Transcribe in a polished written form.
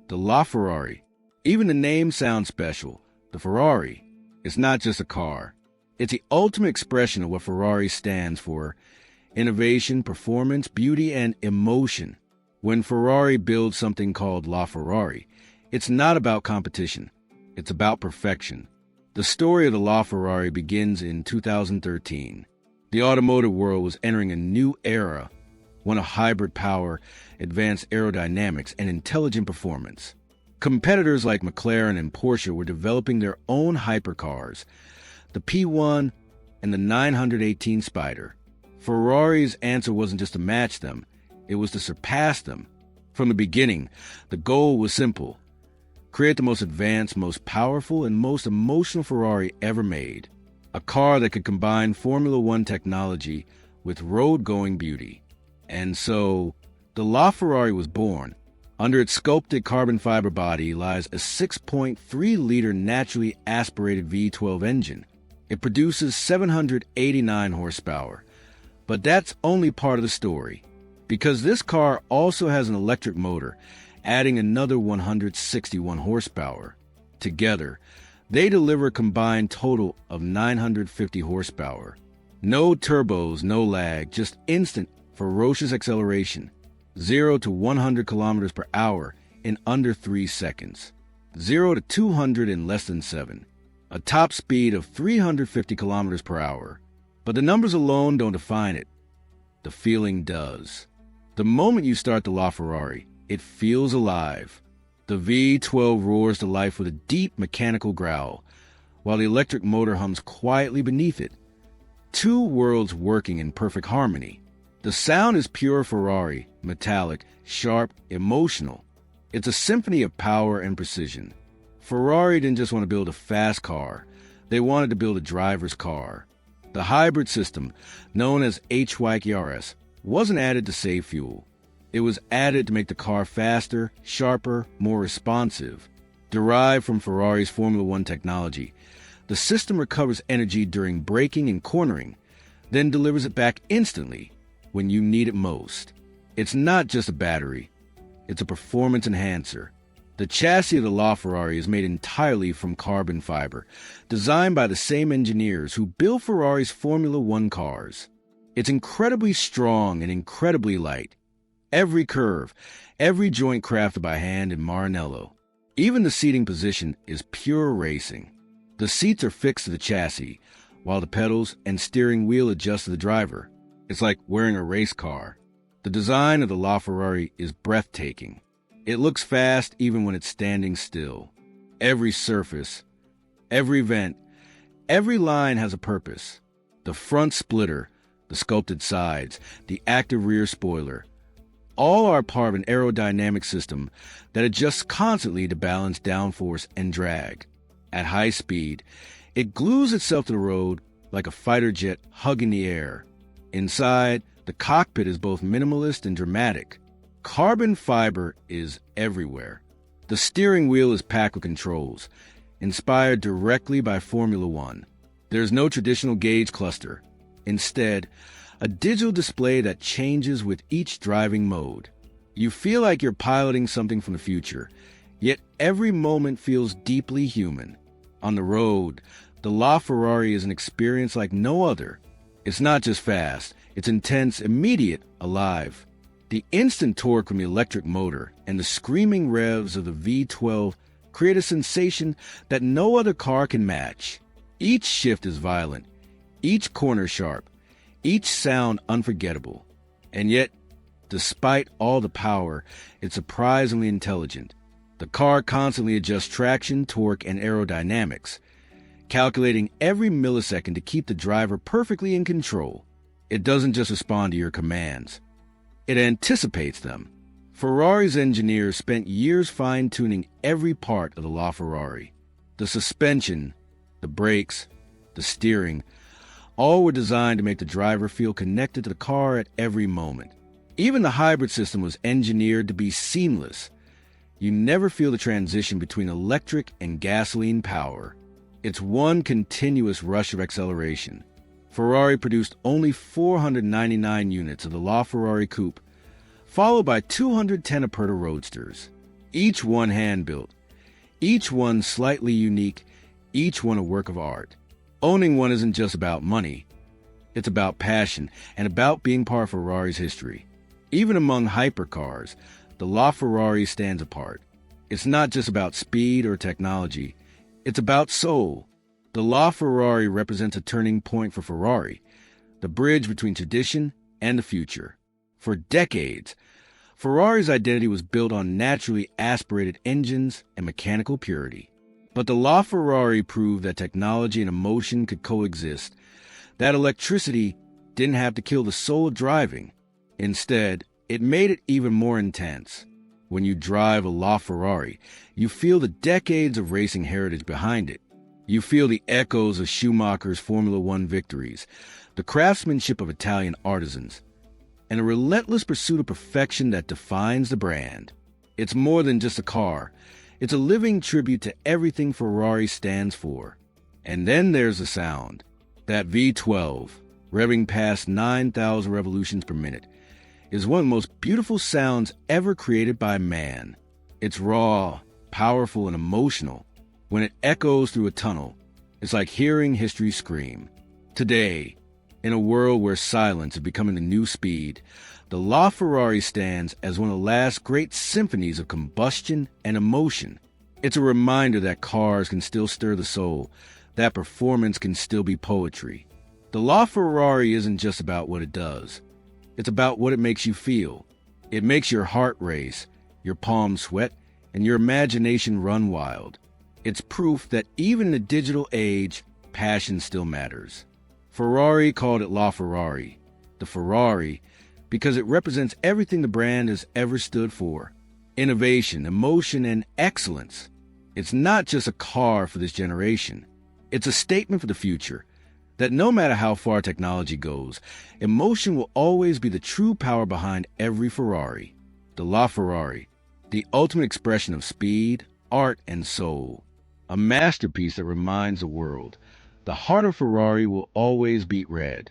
The LaFerrari. Even the name sounds special. The Ferrari. It's not just a car. It's the ultimate expression of what Ferrari stands for: innovation, performance, beauty, and emotion. When Ferrari builds something called LaFerrari, it's not about competition. It's about perfection. The story of the LaFerrari begins in 2013. The automotive world was entering a new era, one of hybrid power, advanced aerodynamics, and intelligent performance. Competitors like McLaren and Porsche were developing their own hypercars, the P1 and the 918 Spider. Ferrari's answer wasn't just to match them, it was to surpass them. From the beginning, the goal was simple: create the most advanced, most powerful, and most emotional Ferrari ever made. A car that could combine Formula One technology with road-going beauty. And so, the LaFerrari was born. Under its sculpted carbon fiber body lies a 6.3-liter naturally aspirated V12 engine. It produces 789 horsepower. But that's only part of the story, because this car also has an electric motor, adding another 161 horsepower. Together, they deliver a combined total of 950 horsepower. No turbos, no lag, just instant, ferocious acceleration. 0 to 100 kilometers per hour in under 3 seconds. 0 to 200 in less than 7. A top speed of 350 kilometers per hour. But the numbers alone don't define it. The feeling does. The moment you start the LaFerrari, it feels alive. The V12 roars to life with a deep mechanical growl, while the electric motor hums quietly beneath it. Two worlds working in perfect harmony. The sound is pure Ferrari, metallic, sharp, emotional. It's a symphony of power and precision. Ferrari didn't just want to build a fast car. They wanted to build a driver's car. The hybrid system, known as HYRS, wasn't added to save fuel. It was added to make the car faster, sharper, more responsive. Derived from Ferrari's Formula One technology, the system recovers energy during braking and cornering, then delivers it back instantly when you need it most. It's not just a battery. It's a performance enhancer. The chassis of the LaFerrari is made entirely from carbon fiber, designed by the same engineers who built Ferrari's Formula One cars. It's incredibly strong and incredibly light. Every curve, every joint crafted by hand in Maranello. Even the seating position is pure racing. The seats are fixed to the chassis, while the pedals and steering wheel adjust to the driver. It's like wearing a race car. The design of the LaFerrari is breathtaking. It looks fast even when it's standing still. Every surface, every vent, every line has a purpose. The front splitter, the sculpted sides, the active rear spoiler, all are part of an aerodynamic system that adjusts constantly to balance downforce and drag. At high speed, it glues itself to the road like a fighter jet hugging the air. Inside, the cockpit is both minimalist and dramatic. Carbon fiber is everywhere. The steering wheel is packed with controls, inspired directly by Formula One. There's no traditional gauge cluster. Instead, a digital display that changes with each driving mode. You feel like you're piloting something from the future, yet every moment feels deeply human. On the road, the LaFerrari is an experience like no other. It's not just fast, it's intense, immediate, alive. The instant torque from the electric motor and the screaming revs of the V12 create a sensation that no other car can match. Each shift is violent, each corner sharp, each sound unforgettable. And yet, despite all the power, it's surprisingly intelligent. The car constantly adjusts traction, torque, and aerodynamics, calculating every millisecond to keep the driver perfectly in control. It doesn't just respond to your commands. It anticipates them. Ferrari's engineers spent years fine-tuning every part of the LaFerrari. The suspension, the brakes, the steering, all were designed to make the driver feel connected to the car at every moment. Even the hybrid system was engineered to be seamless. You never feel the transition between electric and gasoline power. It's one continuous rush of acceleration. Ferrari produced only 499 units of the LaFerrari Coupe, followed by 210 Aperta Roadsters. each one hand-built, each one slightly unique, each one a work of art. Owning one isn't just about money. It's about passion and about being part of Ferrari's history. Even among hypercars, the LaFerrari stands apart. It's not just about speed or technology. It's about soul. The LaFerrari represents a turning point for Ferrari, the bridge between tradition and the future. For decades, Ferrari's identity was built on naturally aspirated engines and mechanical purity. But the LaFerrari proved that technology and emotion could coexist, that electricity didn't have to kill the soul of driving. Instead, it made it even more intense. When you drive a LaFerrari, you feel the decades of racing heritage behind it. You feel the echoes of Schumacher's Formula One victories, the craftsmanship of Italian artisans, and a relentless pursuit of perfection that defines the brand. It's more than just a car. It's a living tribute to everything Ferrari stands for. And then there's the sound. That V12, revving past 9,000 revolutions per minute, is one of the most beautiful sounds ever created by man. It's raw, powerful, and emotional. When it echoes through a tunnel, it's like hearing history scream. Today, in a world where silence is becoming the new speed, the LaFerrari stands as one of the last great symphonies of combustion and emotion. It's a reminder that cars can still stir the soul, that performance can still be poetry. The LaFerrari isn't just about what it does. It's about what it makes you feel. It makes your heart race, your palms sweat, and your imagination run wild. It's proof that even in the digital age, passion still matters. Ferrari called it LaFerrari, the Ferrari, because it represents everything the brand has ever stood for: innovation, emotion, and excellence. It's not just a car for this generation. It's a statement for the future, that no matter how far technology goes, emotion will always be the true power behind every Ferrari. The LaFerrari, the ultimate expression of speed, art, and soul. A masterpiece that reminds the world, the heart of Ferrari will always beat red.